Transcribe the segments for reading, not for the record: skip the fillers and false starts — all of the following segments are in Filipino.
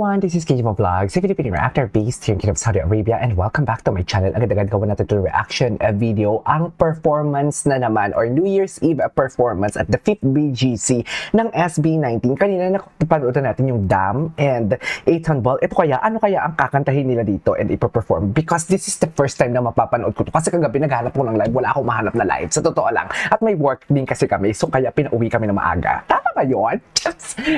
everyone, this is Kijima Vlogs, a Filipino reactor based here in Kingdom of Saudi Arabia, and welcome back to my channel. Agad-agad gawin natin ito reaction video, ang performance na naman or New Year's Eve performance at the 5th BGC ng SB19. Kanina napanood natin yung Dam and 8 Ball. Ito kaya, ano kaya ang kakantahin nila dito and ipa-perform? Because this is the first time na mapapanood ko to. Kasi kagabi naghanap ko ng live, wala akong mahanap na live. Sa totoo lang. At may work din kasi kami, so kaya pinauwi kami na maaga. Tama ba yun?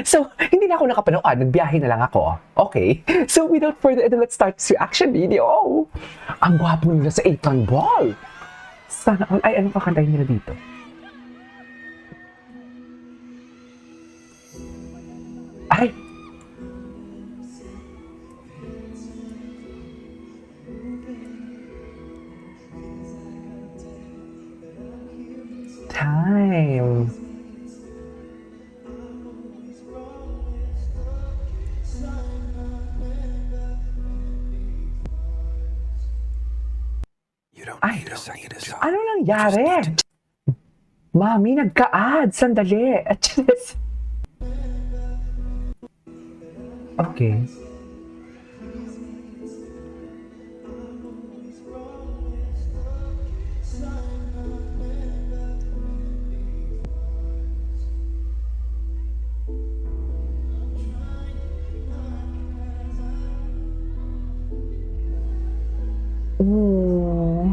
So, hindi na ako nakapanood. Nagbiyahe na lang ako. Okay. So, without further ado, let's start this reaction video. Ang gwapo nila sa 8 Ball. Sana all. Ay, anong kakantahin nila dito? Ay! Time. Ay, ano nangyari? Mami, nagka-ad. Sandali. Okay. Oh.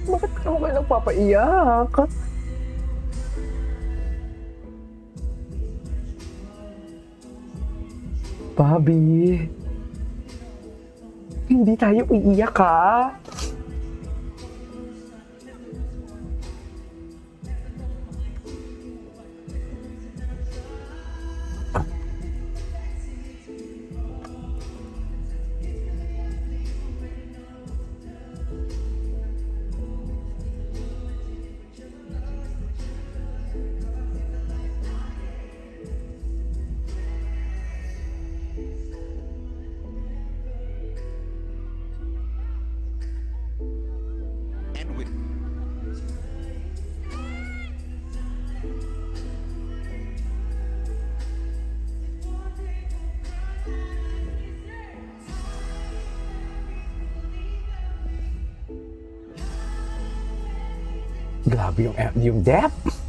Bakit ako kayo nagpapaiyak? Bobby, hindi tayo iiyak ha? Grabe yung depth.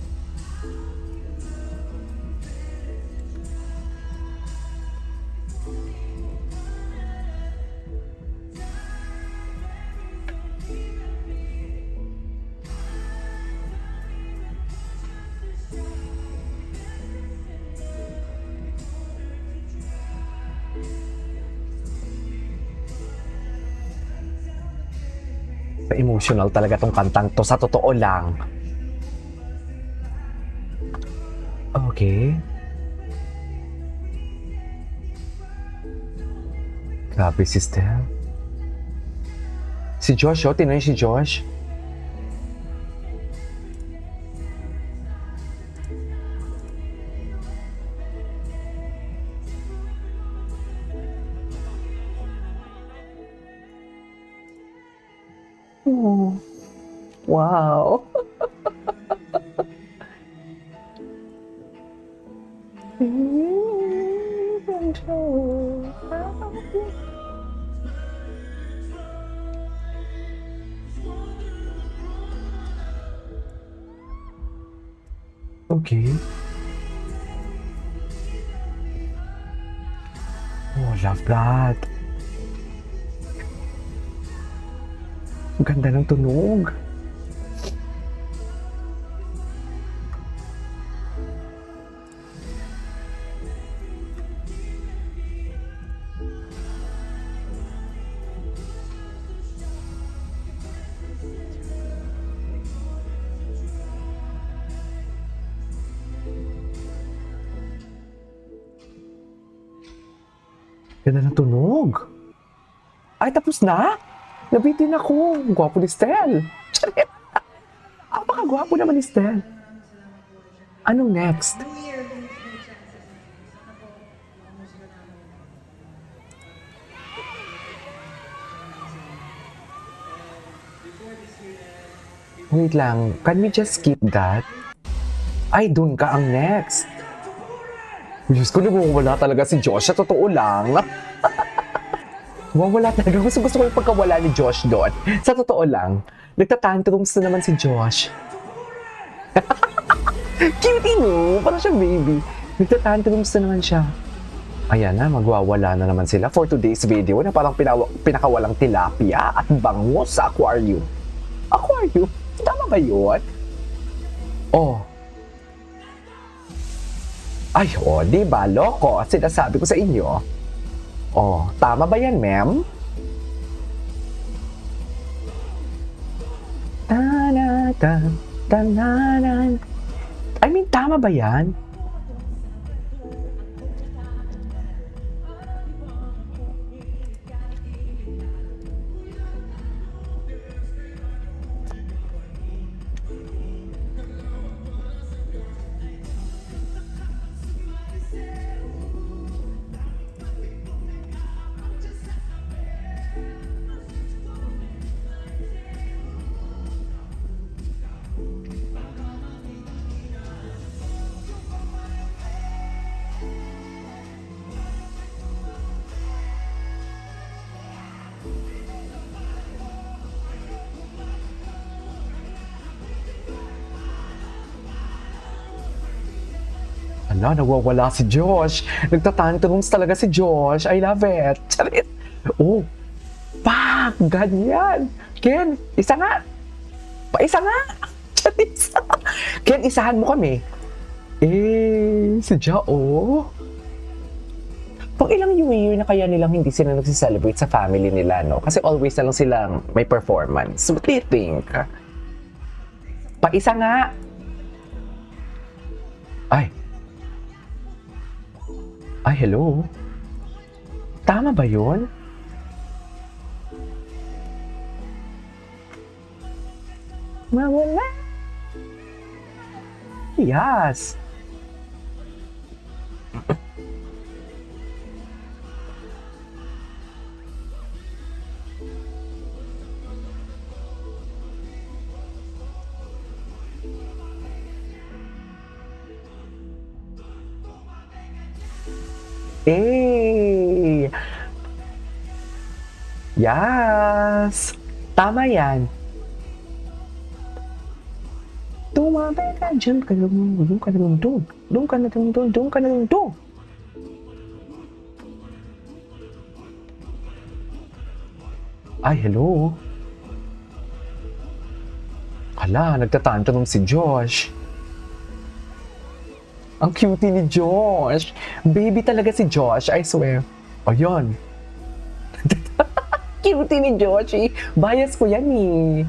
Emotional talaga tong kantang to, sa totoo lang. Okay. Grabe si Steph. Si Josh, oh, tinan si Josh. Oh, wow. Okay. Oh, love that. Ang ganda ng tunog. Ganda ng tunog. Ay, tapos na? Nabitin ako. Gwapo ni Stel. Charit. Apakagwapo naman ni Stel. Anong next? Wait lang, can we just skip that? Ay, dun ka ang next. Diyos ko, wala talaga si Josh. Sa totoo lang. Wala talaga. Gusto ko yung pagkawala ni Josh doon. Sa totoo lang, nagtatantrums na naman si Josh. Cutie no? Parang siyang baby. Nagtatantrums na naman siya. Ayan na, magwawala na naman sila for today's video na parang pinakawalang tilapia at bangus sa aquarium. Aquarium? Tama ba yun? Oh. Ay, oh, di ba? Loko. Sinasabi ko sa inyo. Oh, tama ba yan, ma'am? Ta-na-ta, ta-na-na. I mean, tama ba yan? Ala, nawawala si Josh. Nagtatantrums talaga si Josh. I love it. Charit. Oh, pak! Ganyan. Ken, isa nga. Isa nga. Charit. Ken, isahan mo kami. Si Ja, oh. Pang ilang New Year na kaya nilang hindi sila nagsiselebrate sa family nila, no? Kasi always na lang silang may performance. What do you think? Pa-isa nga. Ay, hello? Tama ba yun? Mawala. Yes. Yes! Tama yan. Tumabi ka dyan, doon ka na doon. Doon ka na doon, doon ka na doon. Ay, hello? Hala, nagtatantanong si Josh. Ang cutie ni Josh. Baby talaga si Josh, I swear. Ayun. Cutie ni Josh eh. Bias ko yan eh.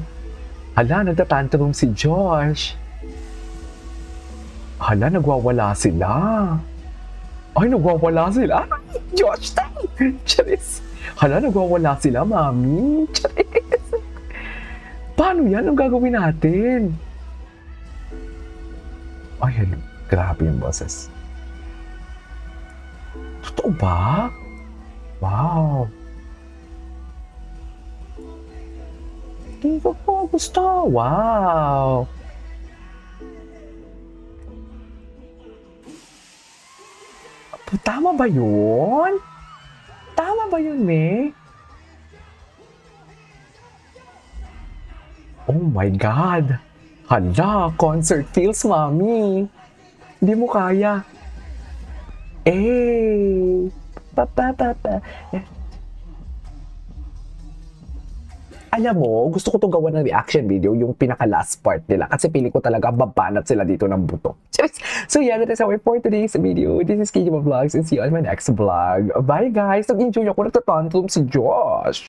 Hala, nagtatantrums si Josh. Hala, nagwawala sila. Ay, nagwawala sila. Ay, Josh, tayo. Charis. Hala, nagwawala sila, mami. Charis. Paano yan? Ang gagawin natin? Ay, hello. Grabe yung boses. Totoo ba? Wow. Hindi ko po gusto. Wow. Tama ba yun? Tama ba yun, May? Oh my God. Hala, concert feels, mami. Hindi mo kaya. Alam mo, gusto ko to gawa ng reaction video, yung pinaka-last part nila. Kasi pili ko talaga babanat sila dito ng buto. So yeah, that is our for today's video. This is Kijima Vlogs and see you on my next vlog. Bye guys! Nag-enjoy ako, nagtatantrum si Josh.